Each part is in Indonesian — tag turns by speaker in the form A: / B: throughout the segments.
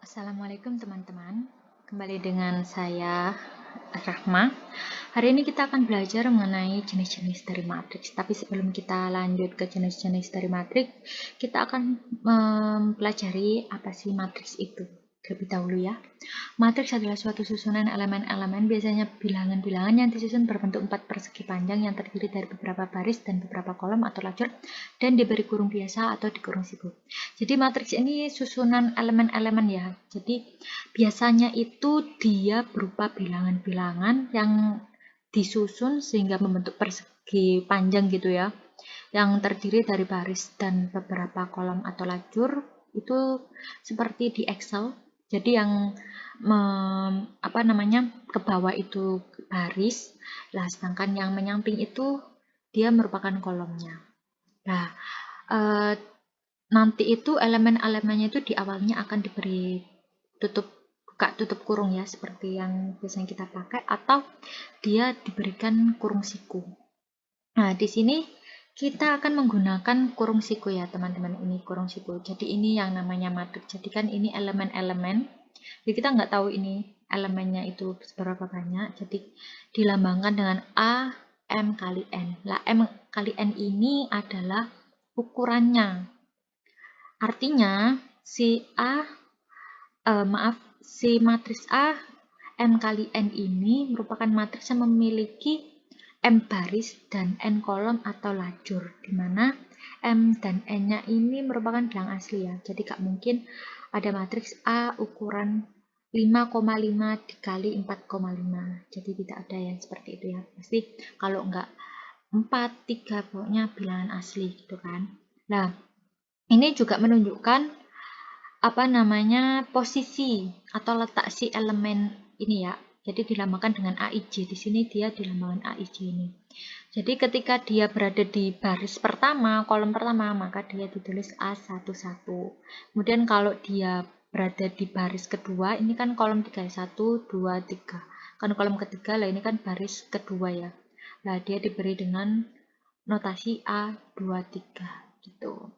A: Assalamualaikum teman-teman, kembali dengan saya Rahma. Hari ini kita akan belajar mengenai jenis-jenis dari matriks. Tapi sebelum kita lanjut ke jenis-jenis dari matriks, kita akan mempelajari apa sih matriks itu terlebih dahulu ya. Matriks adalah suatu susunan elemen-elemen, biasanya bilangan-bilangan yang disusun berbentuk 4 persegi panjang yang terdiri dari beberapa baris dan beberapa kolom atau lajur dan diberi kurung biasa atau dikurung siku. Jadi matriks ini susunan elemen-elemen ya. Jadi biasanya itu dia berupa bilangan-bilangan yang disusun sehingga membentuk persegi panjang gitu ya, yang terdiri dari baris dan beberapa kolom atau lajur. Itu seperti di Excel. Jadi yang ke bawah itu baris, lah sedangkan yang menyamping itu dia merupakan kolomnya. Nah, nanti itu elemen-elemennya itu di awalnya akan diberi buka tutup kurung ya, seperti yang biasanya kita pakai, atau dia diberikan kurung siku. Nah, di sini kita akan menggunakan kurung siku ya teman-teman. Ini kurung siku. Jadi ini yang namanya matriks. Jadi kan ini elemen-elemen. Jadi kita nggak tahu ini elemennya itu seberapa banyak. Jadi dilambangkan dengan A, M kali N. Lah M kali N ini adalah ukurannya. Artinya si matriks A M kali N ini merupakan matriks yang memiliki M baris dan N kolom atau lajur, di mana M dan N-nya ini merupakan bilang asli ya. Jadi gak mungkin ada matriks A ukuran 5,5 dikali 4,5. Jadi tidak ada yang seperti itu ya. Pasti kalau enggak 4, 3 pokoknya bilangan asli gitu kan. Nah, ini juga menunjukkan posisi atau letak si elemen ini ya. Jadi dilambangkan dengan AIJ. Di sini dia dilambangkan AIJ ini. Jadi ketika dia berada di baris pertama, kolom pertama, maka dia ditulis A11. Kemudian kalau dia berada di baris kedua, ini kan kolom 3, 1, 2, 3. Kan kolom ketiga lah, ini kan baris kedua ya. Nah, dia diberi dengan notasi A23 gitu.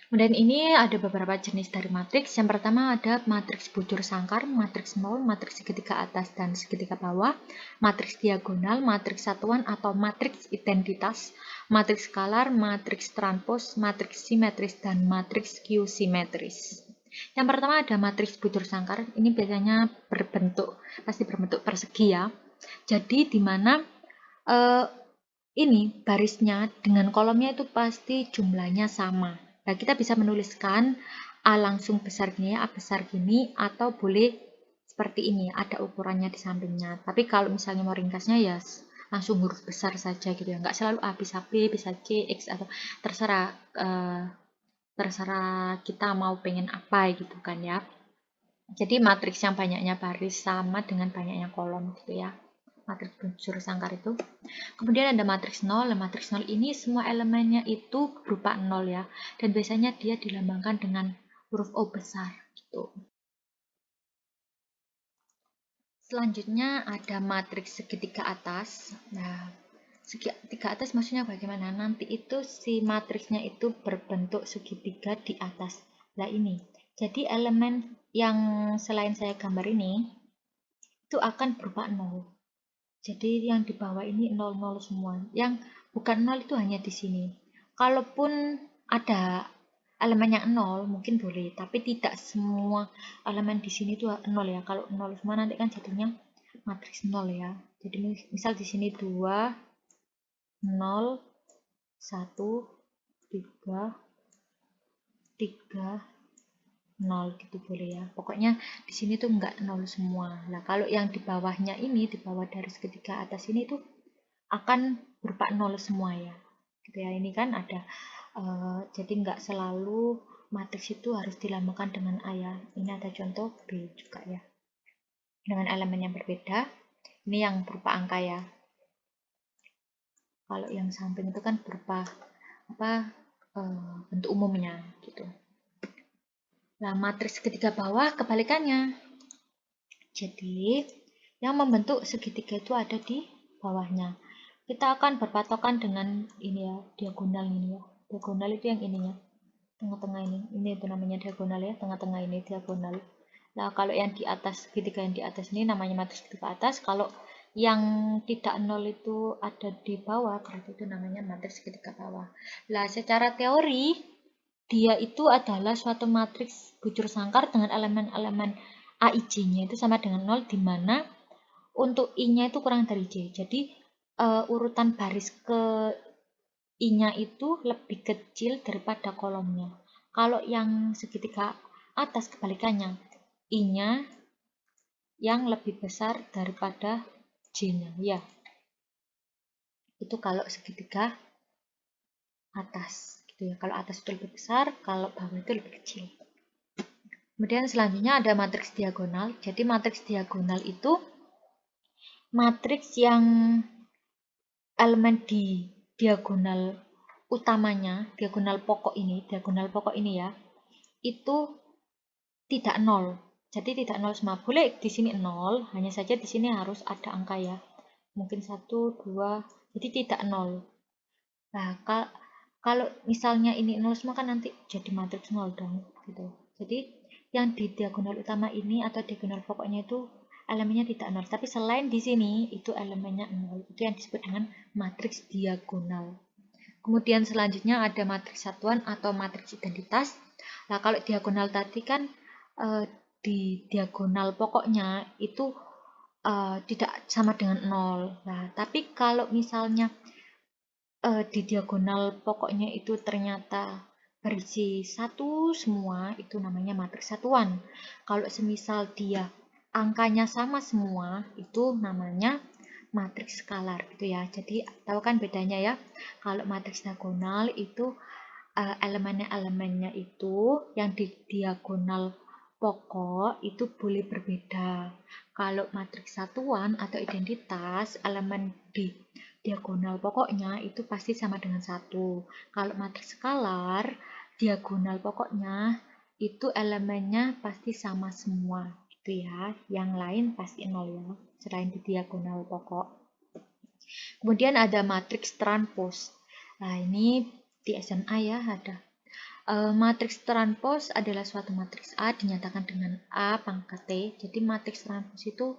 A: Kemudian ini ada beberapa jenis dari matriks. Yang pertama ada matriks bujur sangkar, matriks nol, matriks segitiga atas dan segitiga bawah, matriks diagonal, matriks satuan atau matriks identitas, matriks skalar, matriks transpos, matriks simetris, dan matriks Q-simetris. Yang pertama ada matriks bujur sangkar. Ini biasanya pasti berbentuk persegi ya. Jadi di mana ini barisnya dengan kolomnya itu pasti jumlahnya sama. Nah, kita bisa menuliskan A langsung besar gini, A besar gini, atau boleh seperti ini, ada ukurannya di sampingnya. Tapi kalau misalnya mau ringkasnya ya langsung huruf besar saja gitu ya. Nggak selalu A, bisa B, bisa C, X, atau terserah kita mau pengen apa gitu kan ya. Jadi matriks yang banyaknya baris sama dengan banyaknya kolom gitu ya. Matriks bujur sangkar itu. Kemudian ada matriks 0. Matriks 0 ini semua elemennya itu berupa 0 ya. Dan biasanya dia dilambangkan dengan huruf O besar gitu. Selanjutnya ada matriks segitiga atas. Nah, segitiga atas maksudnya bagaimana? Nanti itu si matriksnya itu berbentuk segitiga di atas. Nah ini. Jadi elemen yang selain saya gambar ini itu akan berupa 0. Jadi yang di bawah ini 00 semua. Yang bukan 0 itu hanya di sini. Kalaupun ada elemen yang 0 mungkin boleh, tapi tidak semua elemen di sini itu 0 ya. Kalau 0 semua nanti kan jadinya matriks 0 ya. Jadi misal di sini 2 0 1 3 3 0 gitu boleh ya. Pokoknya di sini tuh enggak 0 semua. Nah, kalau yang di bawahnya ini, di bawah dari segitiga atas ini tuh akan berupa 0 semua ya. Gitu ya. Ini kan ada jadi enggak selalu matriks itu harus dilambangkan dengan A ya. Ini ada contoh B juga ya. Dengan elemen yang berbeda. Ini yang berupa angka ya. Kalau yang samping itu kan berupa bentuk umumnya gitu. Nah, matriks segitiga bawah kebalikannya. Jadi, yang membentuk segitiga itu ada di bawahnya. Kita akan berpatokan dengan ini ya, diagonal ini ya. Diagonal itu yang ininya. tengah-tengah ini itu namanya diagonal ya, tengah-tengah ini diagonal. Nah, kalau yang di atas, segitiga yang di atas ini namanya matriks segitiga atas. Kalau yang tidak nol itu ada di bawah, berarti itu namanya matriks segitiga bawah. Nah, secara teori, dia itu adalah suatu matriks bujur sangkar dengan elemen-elemen A, I, J-nya itu sama dengan 0, di mana untuk I-nya itu kurang dari J. Jadi, urutan baris ke I-nya itu lebih kecil daripada kolomnya. Kalau yang segitiga atas kebalikannya, I-nya yang lebih besar daripada J-nya. Ya, itu kalau segitiga atas. Gitu ya. Kalau atas itu lebih besar, kalau bawah itu lebih kecil. Kemudian selanjutnya ada matriks diagonal. Jadi matriks diagonal itu matriks yang elemen di diagonal utamanya, diagonal pokok ini ya, itu tidak nol. Jadi tidak nol semua. Boleh di sini nol, hanya saja di sini harus ada angka ya. Mungkin 1, 2, jadi tidak nol. Nah, kalau misalnya ini nol semua kan nanti jadi matriks nol dong, gitu. Jadi yang di diagonal utama ini atau diagonal pokoknya itu elemennya tidak nol. Tapi selain di sini itu elemennya nol. Itu yang disebut dengan matriks diagonal. Kemudian selanjutnya ada matriks satuan atau matriks identitas. Nah, kalau diagonal tadi kan di diagonal pokoknya itu tidak sama dengan nol. Nah, tapi kalau misalnya di diagonal pokoknya itu ternyata berisi satu semua, itu namanya matriks satuan. Kalau semisal dia angkanya sama semua, itu namanya matriks skalar gitu ya. Jadi tahu kan bedanya ya. Kalau matriks diagonal itu elemennya itu yang di diagonal pokok itu boleh berbeda. Kalau matriks satuan atau identitas, elemen di diagonal pokoknya itu pasti sama dengan 1. Kalau matriks skalar, diagonal pokoknya itu elemennya pasti sama semua. Gitu ya. Yang lain pasti 0 ya, selain di diagonal pokok. Kemudian ada matriks transpose. Nah, ini di SMA ya ada. Matriks transpose adalah suatu matriks A dinyatakan dengan A pangkat T. Jadi matriks transpose itu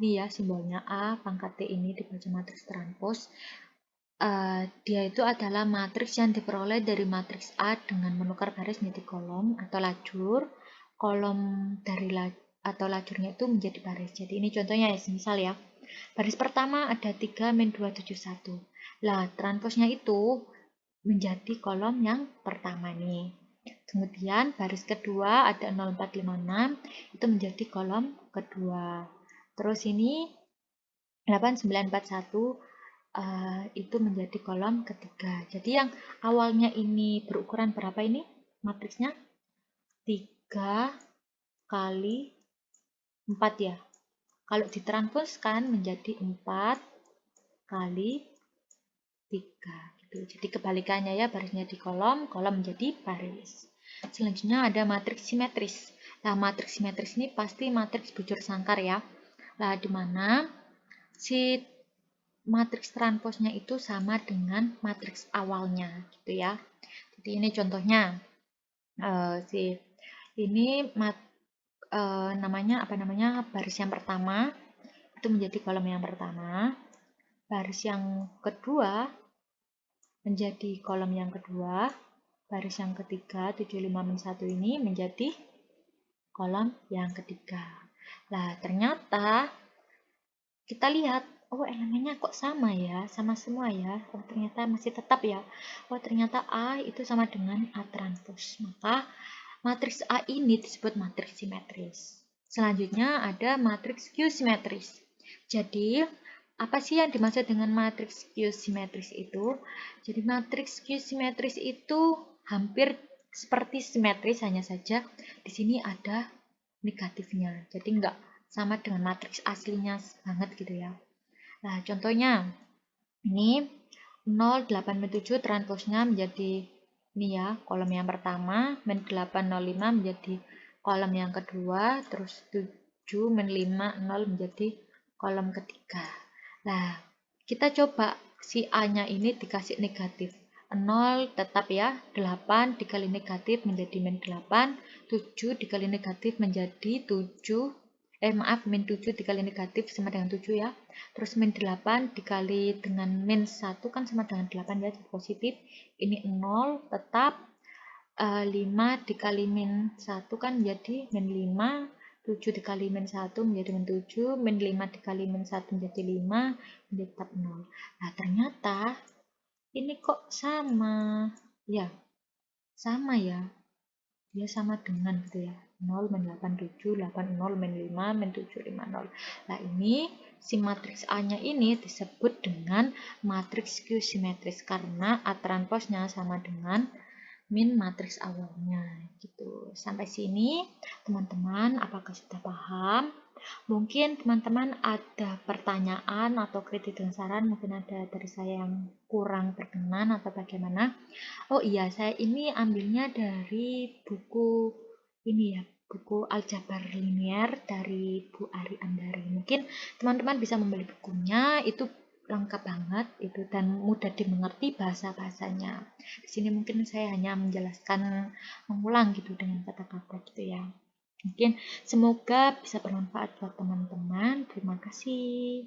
A: ini ya simbolnya A pangkat T ini dibaca matriks transpose. Dia itu adalah matriks yang diperoleh dari matriks A dengan menukar baris menjadi kolom atau lajur. Kolom dari atau lajurnya itu menjadi baris. Jadi ini contohnya ya, misal ya. Baris pertama ada 3 min 2 7 1. Lah, transposnya itu menjadi kolom yang pertama nih. Kemudian baris kedua ada 0 4 5 6 itu menjadi kolom kedua. Terus ini 8 9 4 1 itu menjadi kolom ketiga. Jadi yang awalnya ini berukuran berapa ini matriksnya? 3 kali 4 ya. Kalau ditransposkan menjadi 4 kali 3 gitu. Jadi kebalikannya ya, barisnya di kolom, kolom menjadi baris. Selanjutnya ada matriks simetris. Nah, matriks simetris ini pasti matriks bujur sangkar ya. Nah, di mana si matriks transposnya itu sama dengan matriks awalnya gitu ya. Jadi ini contohnya ini namanya baris yang pertama itu menjadi kolom yang pertama, baris yang kedua menjadi kolom yang kedua, baris yang ketiga 75-1 ini menjadi kolom yang ketiga. Nah, ternyata kita lihat, oh elemennya kok sama ya, sama semua ya. Oh ternyata masih tetap ya. Oh ternyata A itu sama dengan A transpose. Maka matriks A ini disebut matriks simetris. Selanjutnya ada matriks Q simetris. Jadi apa sih yang dimaksud dengan matriks Q simetris itu? Jadi matriks Q simetris itu hampir seperti simetris, hanya saja di sini ada negatifnya. Jadi enggak sama dengan matriks aslinya banget gitu ya. Nah, contohnya ini 0, 8, min 7 transposnya menjadi ini ya, kolom yang pertama, min 8, 0, 5 menjadi kolom yang kedua, terus 7, min 5, 0 menjadi kolom ketiga. Nah, kita coba si A-nya ini dikasih negatif. 0 tetap ya, 8 dikali negatif menjadi min 8, 7 dikali negatif menjadi 7, min 7 dikali negatif sama dengan 7 ya. Terus min 8 dikali dengan min 1 kan sama dengan 8 ya, jadi positif. Ini 0 tetap, 5 dikali min 1 kan jadi min 5, 7 dikali min 1 menjadi min 7, min 5 dikali min 1 menjadi 5, menjadi tetap 0. Nah, ternyata ini kok sama ya, sama ya, dia sama dengan gitu ya, 0 min 8 7 8 0 min 5 min 7 5 0. Nah, ini si matriks A nya ini disebut dengan matriks Q simetris karena A transposnya sama dengan min matriks awalnya gitu. Sampai sini teman-teman apakah sudah paham? Mungkin teman-teman ada pertanyaan atau kritik dan saran, mungkin ada dari saya yang kurang berkenan atau bagaimana. Oh iya, saya ini ambilnya dari buku ini ya, buku Aljabar Linier dari Bu Ari Andari. Mungkin teman-teman bisa membeli bukunya, itu lengkap banget itu dan mudah dimengerti bahasa-bahasanya. Di sini mungkin saya hanya menjelaskan mengulang gitu dengan kata-kata gitu ya. Mungkin semoga bisa bermanfaat buat teman-teman. Terima kasih.